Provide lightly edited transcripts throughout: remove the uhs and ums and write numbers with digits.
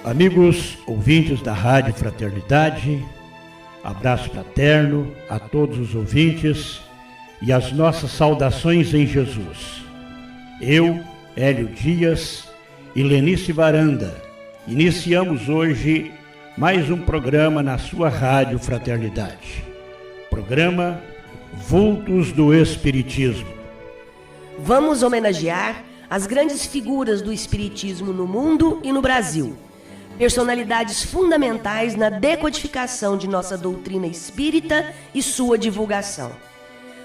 Amigos ouvintes da Rádio Fraternidade, abraço fraterno a todos os ouvintes e as nossas saudações em Jesus. Eu, Hélio Dias e Lenice Varanda, iniciamos hoje mais um programa na sua Rádio Fraternidade. Programa Vultos do Espiritismo. Vamos homenagear as grandes figuras do Espiritismo no mundo e no Brasil. Personalidades fundamentais na decodificação de nossa doutrina espírita e sua divulgação.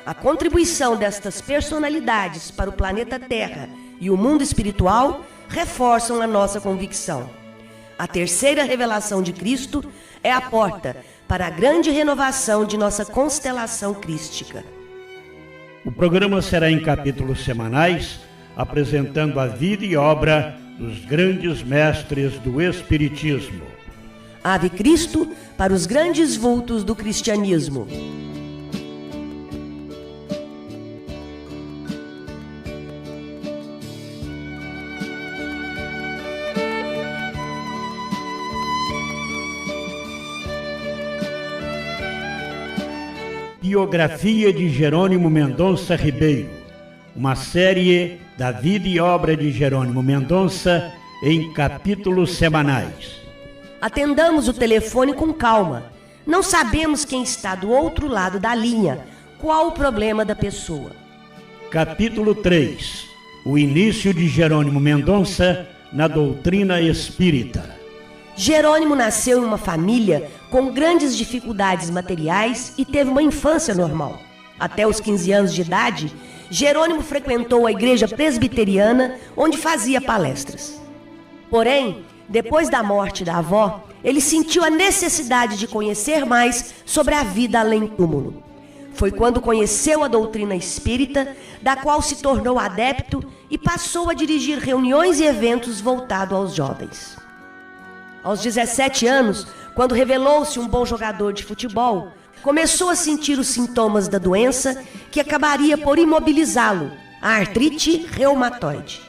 A contribuição destas personalidades para o planeta Terra e o mundo espiritual reforçam a nossa convicção. A terceira revelação de Cristo é a porta para a grande renovação de nossa constelação crística. O programa será em capítulos semanais, apresentando a vida e obra dos grandes mestres do Espiritismo. Ave Cristo para os grandes vultos do cristianismo. Biografia de Jerônimo Mendonça Ribeiro, uma série da vida e obra de Jerônimo Mendonça em capítulos semanais. Atendamos o telefone com calma. Não sabemos quem está do outro lado da linha. Qual o problema da pessoa? Capítulo 3. O início de Jerônimo Mendonça na doutrina espírita. Jerônimo nasceu em uma família com grandes dificuldades materiais e teve uma infância normal. Até os 15 anos de idade, Jerônimo frequentou a igreja presbiteriana, onde fazia palestras. Porém, depois da morte da avó, ele sentiu a necessidade de conhecer mais sobre a vida além túmulo. Foi quando conheceu a doutrina espírita, da qual se tornou adepto e passou a dirigir reuniões e eventos voltados aos jovens. Aos 17 anos, quando revelou-se um bom jogador de futebol, começou a sentir os sintomas da doença que acabaria por imobilizá-lo, a artrite reumatoide.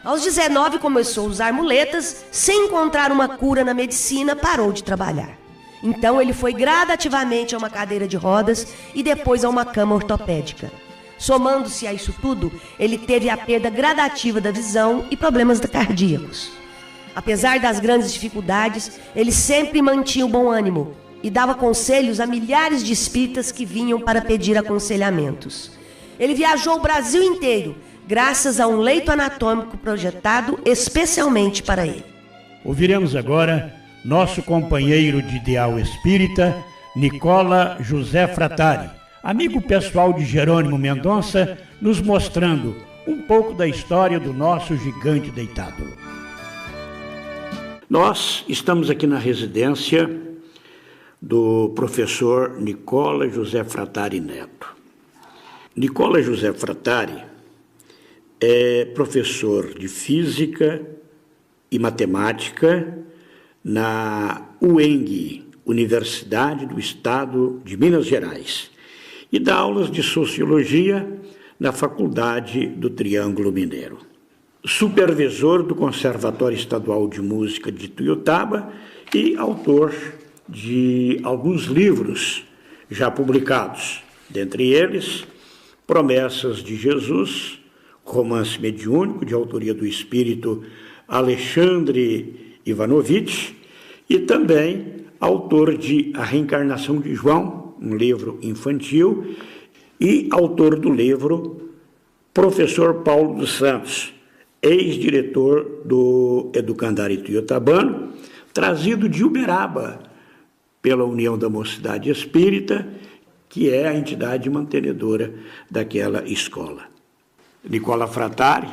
Aos 19 começou a usar muletas, sem encontrar uma cura na medicina, parou de trabalhar. Então ele foi gradativamente a uma cadeira de rodas e depois a uma cama ortopédica. Somando-se a isso tudo, ele teve a perda gradativa da visão e problemas cardíacos. Apesar das grandes dificuldades, ele sempre mantinha o bom ânimo e dava conselhos a milhares de espíritas que vinham para pedir aconselhamentos. Ele viajou o Brasil inteiro, graças a um leito anatômico projetado especialmente para ele. Ouviremos agora nosso companheiro de ideal espírita, Nicola José Fratari, amigo pessoal de Jerônimo Mendonça, nos mostrando um pouco da história do nosso gigante deitado. Nós estamos aqui na residência do professor Nicola José Fratari Neto. Nicola José Fratari é professor de Física e Matemática na UENG, Universidade do Estado de Minas Gerais, e dá aulas de Sociologia na Faculdade do Triângulo Mineiro. Supervisor do Conservatório Estadual de Música de Tuiutaba e autor de alguns livros já publicados, dentre eles Promessas de Jesus, romance mediúnico de autoria do espírito Alexandre Ivanovitch, e também autor de A Reencarnação de João, um livro infantil, e autor do livro Professor Paulo dos Santos, ex-diretor do Educandário Tuiutabano, trazido de Uberaba pela União da Mocidade Espírita, que é a entidade mantenedora daquela escola. Nicola Fratari,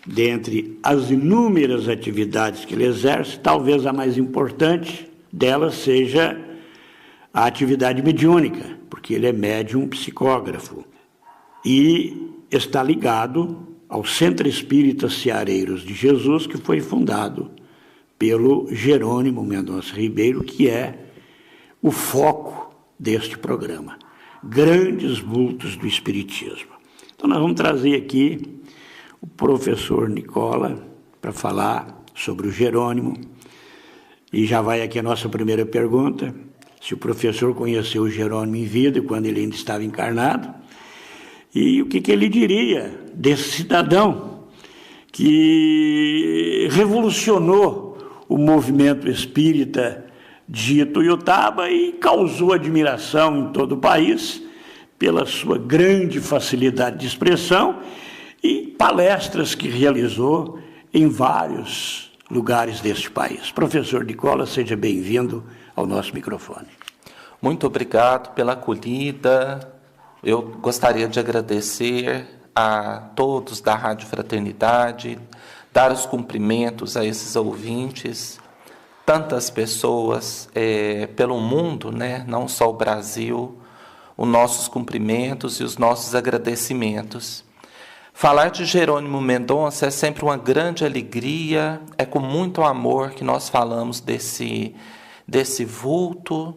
dentre as inúmeras atividades que ele exerce, talvez a mais importante delas seja a atividade mediúnica, porque ele é médium psicógrafo e está ligado ao Centro Espírita Ceareiros de Jesus, que foi fundado pelo Jerônimo Mendonça Ribeiro, que é o foco deste programa. Grandes vultos do Espiritismo. Então nós vamos trazer aqui o professor Nicola para falar sobre o Jerônimo, E já vai aqui a nossa primeira pergunta. Se o professor conheceu o Jerônimo em vida, quando ele ainda estava encarnado, e o que ele diria desse cidadão que revolucionou o movimento espírita de Ituiutaba e causou admiração em todo o país pela sua grande facilidade de expressão e palestras que realizou em vários lugares deste país. Professor Nicola, seja bem-vindo ao nosso microfone. Muito obrigado pela acolhida. Eu gostaria de agradecer a todos da Rádio Fraternidade, dar os cumprimentos a esses ouvintes, tantas pessoas pelo mundo, né? Não só o Brasil, os nossos cumprimentos e os nossos agradecimentos. Falar de Jerônimo Mendonça é sempre uma grande alegria, é com muito amor que nós falamos desse vulto,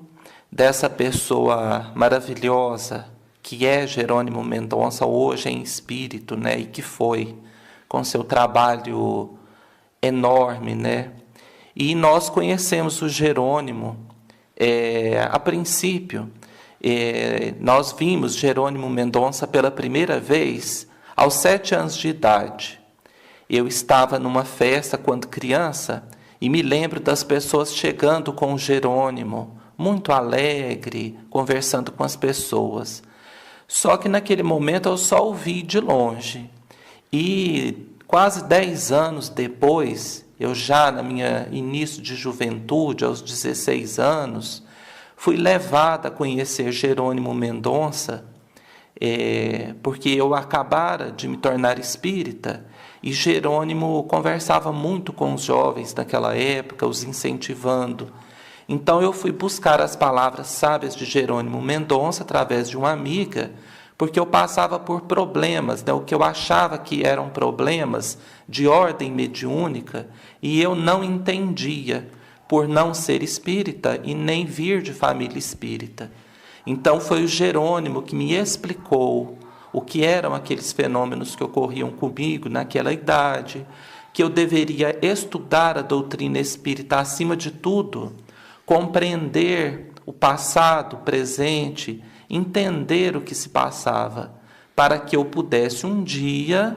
dessa pessoa maravilhosa que é Jerônimo Mendonça hoje em espírito, né? E que foi, com seu trabalho enorme, né? E nós conhecemos o Jerônimo, a princípio, nós vimos Jerônimo Mendonça pela primeira vez aos 7 anos de idade. Eu estava numa festa quando criança e me lembro das pessoas chegando com o Jerônimo, muito alegre, conversando com as pessoas. Só que naquele momento eu só o vi de longe. E quase 10 anos depois, eu já no meu início de juventude, aos 16 anos, fui levada a conhecer Jerônimo Mendonça, porque eu acabara de me tornar espírita, e Jerônimo conversava muito com os jovens daquela época, os incentivando. Então eu fui buscar as palavras sábias de Jerônimo Mendonça através de uma amiga, porque eu passava por problemas, né, o que eu achava que eram problemas de ordem mediúnica, e eu não entendia, por não ser espírita e nem vir de família espírita. Então foi o Jerônimo que me explicou o que eram aqueles fenômenos que ocorriam comigo naquela idade, que eu deveria estudar a doutrina espírita acima de tudo, compreender o passado, o presente, entender o que se passava, para que eu pudesse um dia,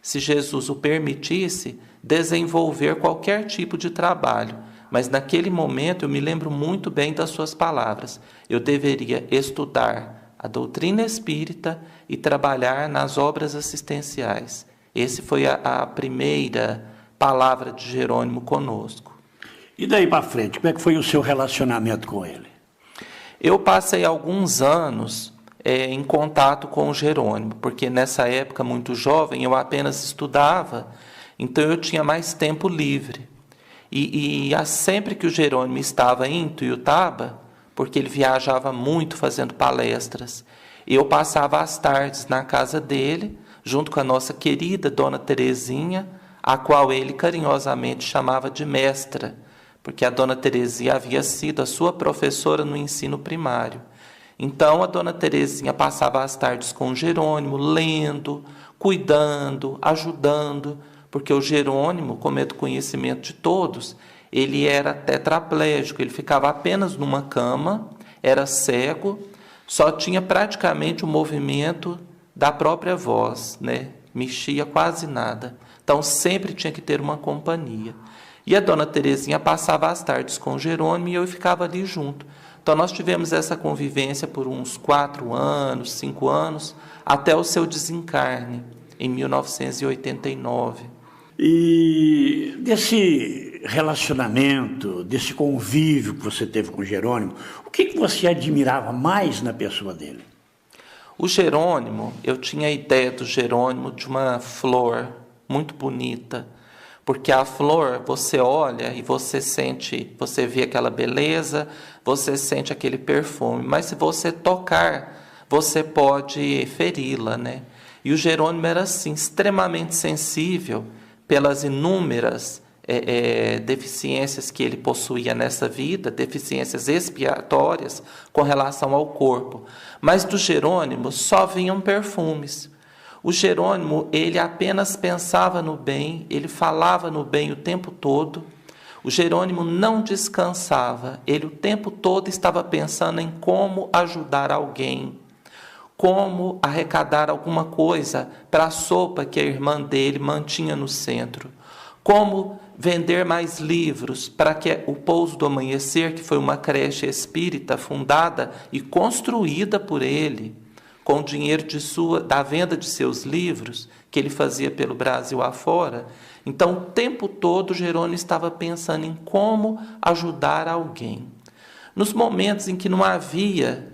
se Jesus o permitisse, desenvolver qualquer tipo de trabalho. Mas naquele momento eu me lembro muito bem das suas palavras. Eu deveria estudar a doutrina espírita e trabalhar nas obras assistenciais. Esse foi a primeira palavra de Jerônimo conosco. E daí para frente, como é que foi o seu relacionamento com ele? Eu passei alguns anos em contato com o Jerônimo, porque nessa época, muito jovem, eu apenas estudava, então eu tinha mais tempo livre. E sempre que o Jerônimo estava em Ituiutaba, porque ele viajava muito fazendo palestras, eu passava as tardes na casa dele, junto com a nossa querida Dona Terezinha, a qual ele carinhosamente chamava de mestra, porque a Dona Terezinha havia sido a sua professora no ensino primário. Então a Dona Terezinha passava as tardes com o Jerônimo, lendo, cuidando, ajudando, porque o Jerônimo, como é do conhecimento de todos, ele era tetraplégico, ele ficava apenas numa cama, era cego, só tinha praticamente o movimento da própria voz, né? Mexia quase nada. Então sempre tinha que ter uma companhia. E a Dona Terezinha passava as tardes com o Jerônimo e eu ficava ali junto. Então nós tivemos essa convivência por uns 4 anos, 5 anos, até o seu desencarne, em 1989. E desse relacionamento, desse convívio que você teve com o Jerônimo, o que você admirava mais na pessoa dele? O Jerônimo, eu tinha a ideia do Jerônimo de uma flor muito bonita, porque a flor, você olha e você sente, você vê aquela beleza, você sente aquele perfume, mas se você tocar, você pode feri-la, né? E o Jerônimo era assim, extremamente sensível pelas inúmeras deficiências que ele possuía nessa vida, deficiências expiatórias com relação ao corpo. Mas do Jerônimo só vinham perfumes. O Jerônimo, ele apenas pensava no bem, ele falava no bem o tempo todo. O Jerônimo não descansava, ele o tempo todo estava pensando em como ajudar alguém, como arrecadar alguma coisa para a sopa que a irmã dele mantinha no centro, como vender mais livros para que o Pouso do Amanhecer, que foi uma creche espírita fundada e construída por ele, com o dinheiro da venda de seus livros, que ele fazia pelo Brasil afora. Então, o tempo todo, Jerônimo estava pensando em como ajudar alguém. Nos momentos em que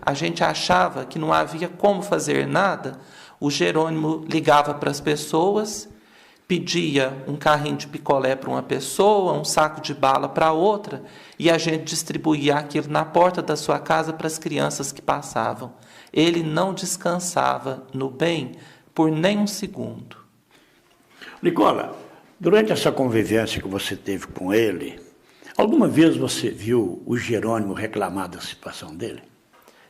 a gente achava que não havia como fazer nada, o Jerônimo ligava para as pessoas, pedia um carrinho de picolé para uma pessoa, um saco de bala para outra, e a gente distribuía aquilo na porta da sua casa para as crianças que passavam. Ele não descansava no bem por nem um segundo. Nicola, durante essa convivência que você teve com ele, alguma vez você viu o Jerônimo reclamar da situação dele?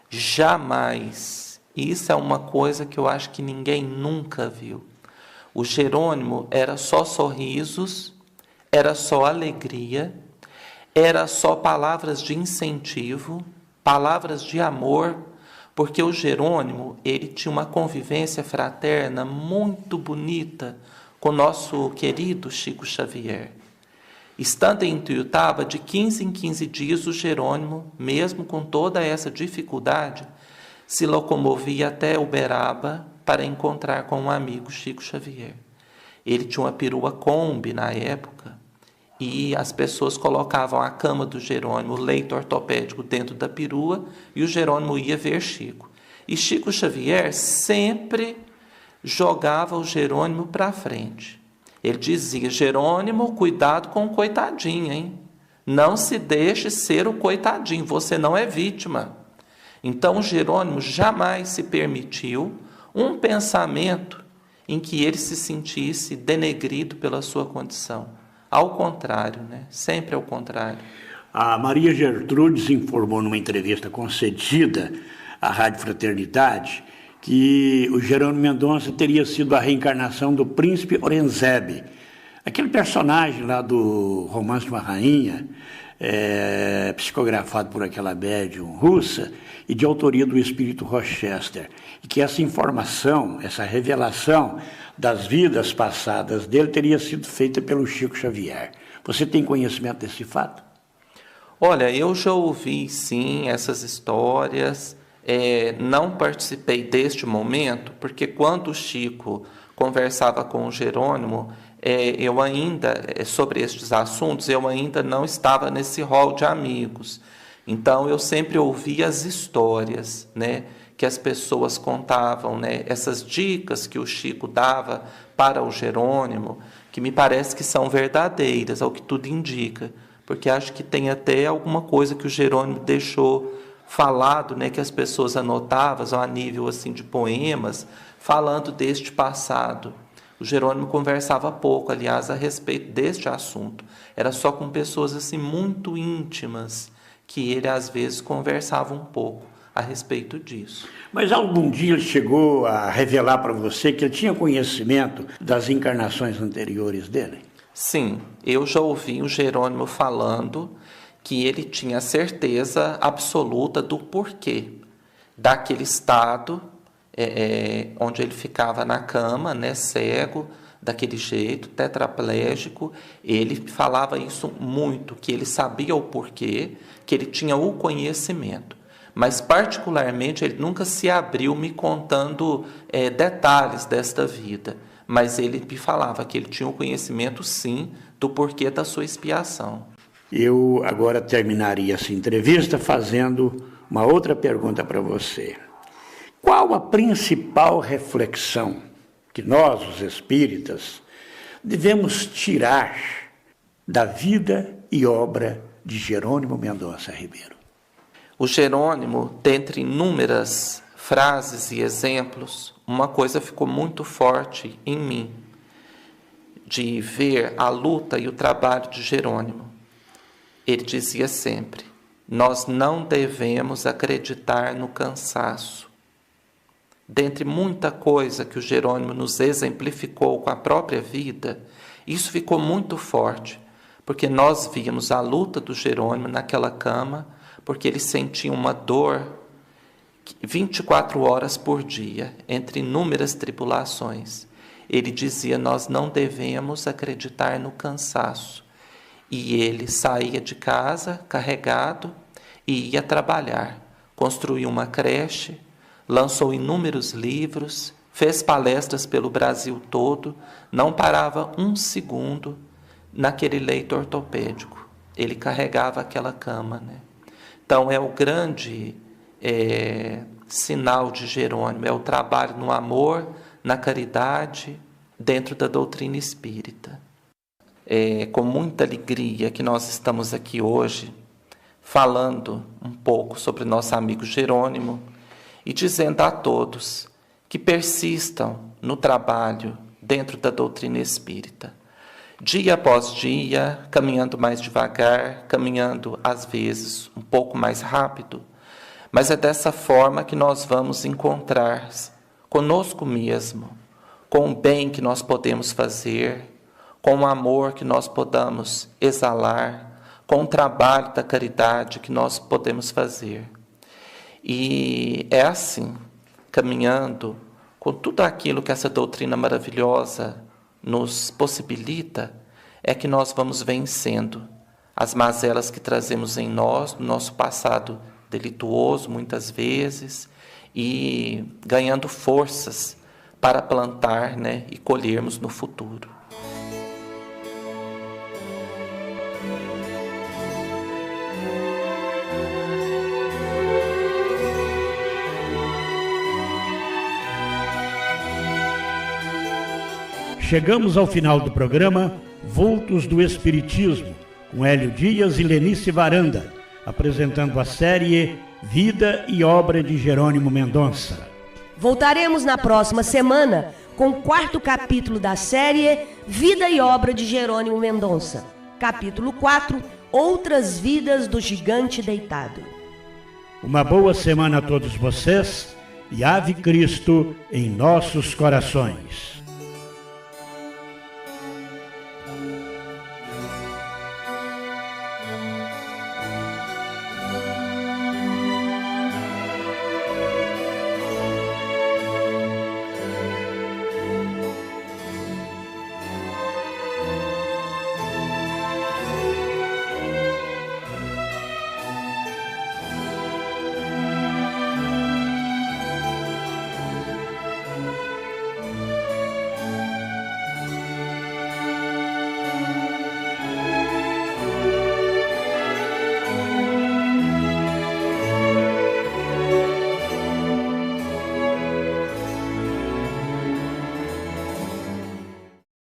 Jamais. Isso é uma coisa que eu acho que ninguém nunca viu. O Jerônimo era só sorrisos, era só alegria, era só palavras de incentivo, palavras de amor, porque o Jerônimo, ele tinha uma convivência fraterna muito bonita com o nosso querido Chico Xavier. Estando em Ituiutaba, de 15 em 15 dias, o Jerônimo, mesmo com toda essa dificuldade, se locomovia até Uberaba para encontrar com um amigo, Chico Xavier. Ele tinha uma perua Kombi na época, e as pessoas colocavam a cama do Jerônimo, o leito ortopédico dentro da perua, e o Jerônimo ia ver Chico. E Chico Xavier sempre jogava o Jerônimo para frente. Ele dizia: Jerônimo, cuidado com o coitadinho, hein? Não se deixe ser o coitadinho, você não é vítima. Então, o Jerônimo jamais se permitiu um pensamento em que ele se sentisse denegrido pela sua condição. Ao contrário, né? Sempre ao contrário. A Maria Gertrudes informou numa entrevista concedida à Rádio Fraternidade que o Jerônimo Mendonça teria sido a reencarnação do príncipe Aurangzeb, aquele personagem lá do Romance de uma Rainha, psicografado por aquela médium russa e de autoria do espírito Rochester, e que essa informação, essa revelação das vidas passadas dele teria sido feita pelo Chico Xavier. Você tem conhecimento desse fato? Olha, eu já ouvi sim essas histórias, não participei deste momento, porque quando o Chico conversava com o Jerônimo, eu ainda, sobre estes assuntos, eu ainda não estava nesse rol de amigos. Então, eu sempre ouvia as histórias, né, que as pessoas contavam, né, essas dicas que o Chico dava para o Jerônimo, que me parece que são verdadeiras, ao que tudo indica, porque acho que tem até alguma coisa que o Jerônimo deixou falado, né, que as pessoas anotavam a nível assim, de poemas, falando deste passado. O Jerônimo conversava pouco, aliás, a respeito deste assunto. Era só com pessoas assim, muito íntimas que ele, às vezes, conversava um pouco a respeito disso. Mas algum dia ele chegou a revelar para você que ele tinha conhecimento das encarnações anteriores dele? Sim, eu já ouvi o Jerônimo falando que ele tinha certeza absoluta do porquê daquele estado onde ele ficava na cama, né, cego, daquele jeito, tetraplégico. Ele falava isso muito, que ele sabia o porquê, que ele tinha o conhecimento. Mas, particularmente, ele nunca se abriu me contando detalhes desta vida. Mas ele me falava que ele tinha o conhecimento, sim, do porquê da sua expiação. Eu agora terminaria essa entrevista fazendo uma outra pergunta para você. Qual a principal reflexão que nós, os espíritas, devemos tirar da vida e obra de Jerônimo Mendonça Ribeiro? O Jerônimo, dentre inúmeras frases e exemplos, uma coisa ficou muito forte em mim, de ver a luta e o trabalho de Jerônimo. Ele dizia sempre: nós não devemos acreditar no cansaço. Dentre muita coisa que o Jerônimo nos exemplificou com a própria vida, isso ficou muito forte, porque nós víamos a luta do Jerônimo naquela cama, porque ele sentia uma dor 24 horas por dia, entre inúmeras tribulações. Ele dizia: nós não devemos acreditar no cansaço. E ele saía de casa carregado e ia trabalhar. Construiu uma creche, lançou inúmeros livros, fez palestras pelo Brasil todo, não parava um segundo naquele leito ortopédico. Ele carregava aquela cama, né? Então é o grande sinal de Jerônimo, é o trabalho no amor, na caridade, dentro da doutrina espírita. É com muita alegria que nós estamos aqui hoje, falando um pouco sobre nosso amigo Jerônimo e dizendo a todos que persistam no trabalho dentro da doutrina espírita. Dia após dia, caminhando mais devagar, caminhando às vezes um pouco mais rápido, mas é dessa forma que nós vamos encontrar conosco mesmo, com o bem que nós podemos fazer, com o amor que nós podamos exalar, com o trabalho da caridade que nós podemos fazer. E é assim, caminhando com tudo aquilo que essa doutrina maravilhosa nos possibilita, é que nós vamos vencendo as mazelas que trazemos em nós, no nosso passado delituoso muitas vezes, e ganhando forças para plantar, né, e colhermos no futuro. Chegamos ao final do programa Vultos do Espiritismo, com Hélio Dias e Lenice Varanda, apresentando a série Vida e Obra de Jerônimo Mendonça. Voltaremos na próxima semana com o 4º capítulo da série Vida e Obra de Jerônimo Mendonça. Capítulo 4, Outras Vidas do Gigante Deitado. Uma boa semana a todos vocês e Ave Cristo em nossos corações.